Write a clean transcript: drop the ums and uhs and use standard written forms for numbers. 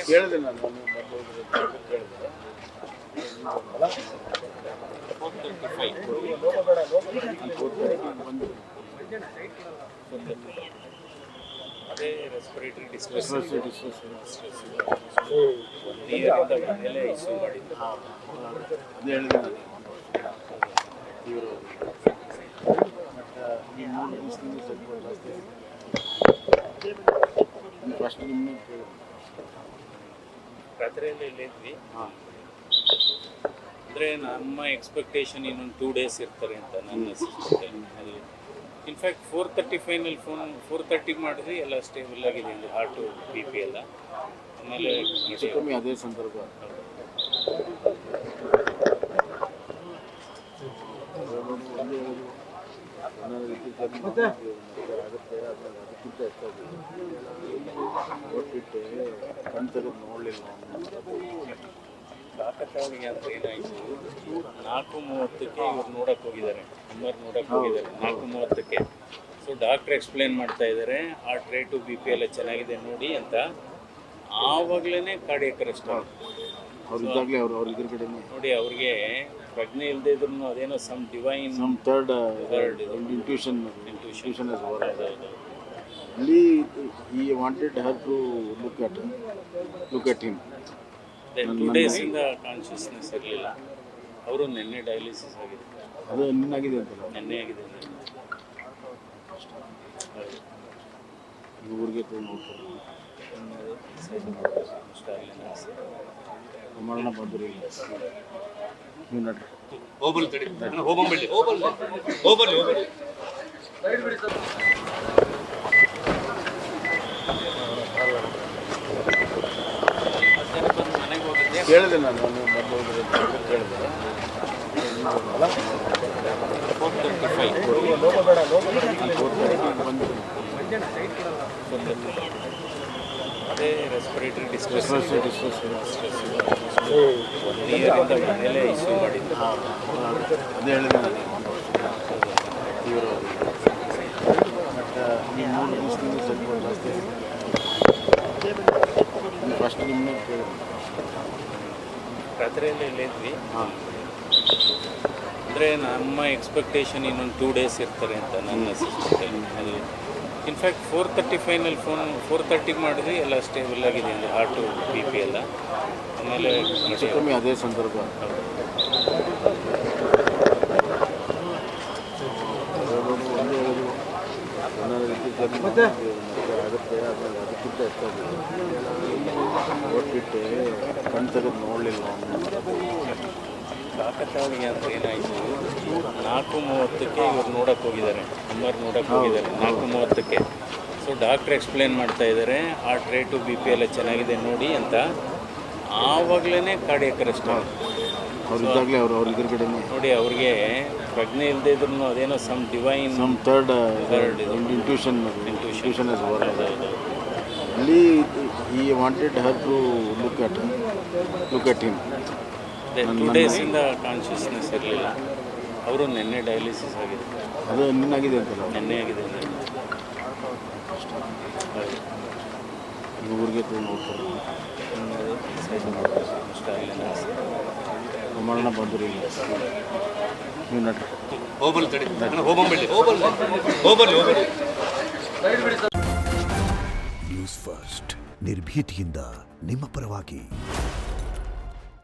ಕೇಳಿದೆ ನಾನು ಬರ್ಬೋದು ಕೇಳಿದೆ. ಅದೇ ರೆಸ್ಪಿರೇಟರಿ ಡಿಸ್ಟ್ರೆಸ್ 1 ಇಯರಿಂದ ಮನೇಲೆ ಇಶ್ಯೂ ಮಾಡಿದ್ದು. ಅದು ಹೇಳಿದೆ ನಾನು ಇವರು ಈ 3 ದಿವಸದಿಂದ ಸ್ವಲ್ಪ ಜಾಸ್ತಿ ಫಸ್ಟ್ ನಿಮ್ಮನ್ನ ಕೇಳಿದೆ. ರಾತ್ರಿಯಲ್ಲಿ ಇಲ್ಲಿದ್ವಿ. ಅಂದರೆ ನಮ್ಮ ಎಕ್ಸ್ಪೆಕ್ಟೇಷನ್ ಇನ್ನೊಂದು 2 ಡೇಸ್ ಇರ್ತಾರೆ ಅಂತ ನನ್ನ ಅದು ಇನ್ಫ್ಯಾಕ್ಟ್ 4:35ನಲ್ಲಿ ಫೋನ್ 4:30ಗೆ ಮಾಡಿದ್ವಿ, ಎಲ್ಲ ಸ್ಟೇಬಲ್ ಆಗಿದೆ ಅಂದರೆ ಹಾರ್ಟು ಬಿ ಪಿ ಎಲ್ಲ. ಆಮೇಲೆ ಹೆಚ್ಚು ಕಮ್ಮಿ ಅದೇ ಸಂದರ್ಭ ರೀತಿ ಆಗುತ್ತೆ. ಅದಕ್ಕಿಂತ ಹೆಚ್ಚಾಗಿ ಒಟ್ಟಿಟ್ಟೆ ಕಣ್ ತೆಗೆದು ನೋಡಲಿಲ್ಲ. ಕಾಕತಾಳಿಗೆ ಅಂತ ಏನಾಯಿತು, 4:30ಕ್ಕೆ ಇವ್ರು ನೋಡಕ್ಕೆ ಹೋಗಿದ್ದಾರೆ, ಅಮ್ಮರು ನೋಡಕ್ಕೆ ಹೋಗಿದ್ದಾರೆ 4:30ಕ್ಕೆ. ಸೊ ಡಾಕ್ಟ್ರ್ ಎಕ್ಸ್ಪ್ಲೇನ್ ಮಾಡ್ತಾ ಇದ್ದಾರೆ ಹಾರ್ಟ್ ರೇಟು ಬಿ ಪಿ ಎಲ್ಲ ಚೆನ್ನಾಗಿದೆ ನೋಡಿ ಅಂತ. ಆವಾಗಲೇ ಕಾರ್ಡಿಯಾಕ್ ಅರೆಸ್ಟ್ ಅವ್ರಿದ್ದಾಗಲೇ ಅವ್ರ ಇದ್ರ ಕಡೆ ನೋಡಿ. ಅವ್ರಿಗೆ ಪ್ರಜ್ಞೆ ಇಲ್ಲದೆ ಇದ್ರು ಅದೇನೋ ಸಮ್ ಡಿವೈನ್ ಥರ್ಡ್ ಇಂಟ್ಯೂಷನ್ ಅಲ್ಲಿ he wanted her to look at him. 2 ಡೇಸಿಂದ ಕಾನ್ಷಿಯಸ್ನೆಸ್ ಇರಲಿಲ್ಲ. ಅವರು ನಿನ್ನೆ ಡಯಾಲಿಸಿಸ್ ಆಗಿದೆ. ಅದು ನಿನ್ನಾಗಿದೆ ಅಂತಲ್ಲ? ನಿನ್ನೆ ಆಗಿದೆ. ಊರಿಗೆ ನೋಡ್ತಾರೆ ಮರಣ ಬಂದ್ರಿ ನೀವು ನಡ್ರಿ ಹೋಬಲ್ ತಡಿ ಹೋಬಂಬಳ್ಳಿ ಹೋಬಲ್ ಹೋಬಲ್ ಹೋಬಲ್ ಮನೆಗೆ ಹೋಗಿದ್ದೆ. ಕೇಳಿದೆ ನಾನು ಬರ್ಬೋದು ಕೇಳಿದೆ. 4:35 ಅದೇ ರೆಸ್ಪಿರೇಟರಿ ಡಿಸ್ಟ್ರೆಸ್ 1 ಇಯರಿಂದ ಮನೇಲೆ ಇಶ್ಯೂ ಮಾಡಿದ್ದು. ಅದು ಹೇಳಿದೆ ನಾನು ಇವರು ಈ 3 ದಿವಸದಿಂದ ಸ್ವಲ್ಪ ಜಾಸ್ತಿ ಫಸ್ಟ್ ನಿಮ್ಮನ್ನ ಕೇಳಿದೆ. ರಾತ್ರಿಯಲ್ಲಿ ಇಲ್ಲಿದ್ವಿ. ಅಂದರೆ ನಮ್ಮ ಎಕ್ಸ್ಪೆಕ್ಟೇಷನ್ ಇನ್ನೊಂದು 2 ಡೇಸ್ ಇರ್ತಾರೆ ಅಂತ ನನ್ನ ಅದು ಇನ್ಫ್ಯಾಕ್ಟ್ 4:35ನಲ್ಲಿ ಫೋನ್ 4:30ಗೆ ಮಾಡಿದ್ವಿ, ಎಲ್ಲ ಸ್ಟೇಬಲ್ ಆಗಿದೆ ಅಂದರೆ ಹಾರ್ಟು ಬಿ ಪಿ ಎಲ್ಲ. ಆಮೇಲೆ ಹೆಚ್ಚು ಕಮ್ಮಿ ಅದೇ ಸಂದರ್ಭ ರೀತಿ ಆಗುತ್ತೆ. ಅದಕ್ಕಿಂತ ಹೆಚ್ಚಾಗಿ ಒಟ್ಟಿಟ್ಟೆ ಕಣ್ ತೆಗೆದು ನೋಡಲಿಲ್ಲ. ಕಾಕತಾಳಿಗೆ ಅಂತ ಏನಾಯಿತು, 4:30ಕ್ಕೆ ಇವ್ರು ನೋಡಕ್ಕೆ ಹೋಗಿದ್ದಾರೆ, ಅಮ್ಮರು ನೋಡಕ್ಕೆ ಹೋಗಿದ್ದಾರೆ 4:30ಕ್ಕೆ. ಸೊ ಡಾಕ್ಟ್ರ್ ಎಕ್ಸ್ಪ್ಲೇನ್ ಮಾಡ್ತಾ ಇದ್ದಾರೆ ಹಾರ್ಟ್ ರೇಟು ಬಿ ಪಿ ಎಲ್ಲ ಚೆನ್ನಾಗಿದೆ ನೋಡಿ ಅಂತ. ಆವಾಗಲೇ ಕಾರ್ಡಿಯಾಕ್ ಅರೆಸ್ಟ್ ಅವ್ರಿದ್ದಾಗಲೇ ಅವ್ರ ಇದ್ರ ಕಡೆ ನೋಡಿ. ಅವ್ರಿಗೆ ಪ್ರಜ್ಞೆ ಇಲ್ಲದೆ ಇದ್ರು ಅದೇನೋ ಸಮ್ ಡಿವೈನ್ ಥರ್ಡ್ ಇಂಟ್ಯೂಷನ್ ಅಲ್ಲಿ he wanted her to look at him. 2 ಡೇಸಿಂದ ಕಾನ್ಷಿಯಸ್ನೆಸ್ ಇರಲಿಲ್ಲ. ಅವರು ನಿನ್ನೆ ಡಯಾಲಿಸಿಸ್ ಆಗಿದೆ. ಅದು ನಿನ್ನಾಗಿದೆ ಅಂತಲ್ಲ? ನಿನ್ನೆ ಆಗಿದೆ. ಊರಿಗೆ ನೋಡ್ತಾರೆ ಮರಣ ಬಂದ್ರಿ ನೀವು ನಡ್ರಿ ಹೋಬಲ್ ತಡಿ ಹೋಬಂಬಳ್ಳಿ ಹೋಬಲ್ ಹೋಬಲ್ ಹೋಬಲ್. ನ್ಯೂಸ್ ಫಸ್ಟ್ ನಿರ್ಭೀತಿಯಿಂದ ನಿಮ್ಮ ಪರವಾಗಿ.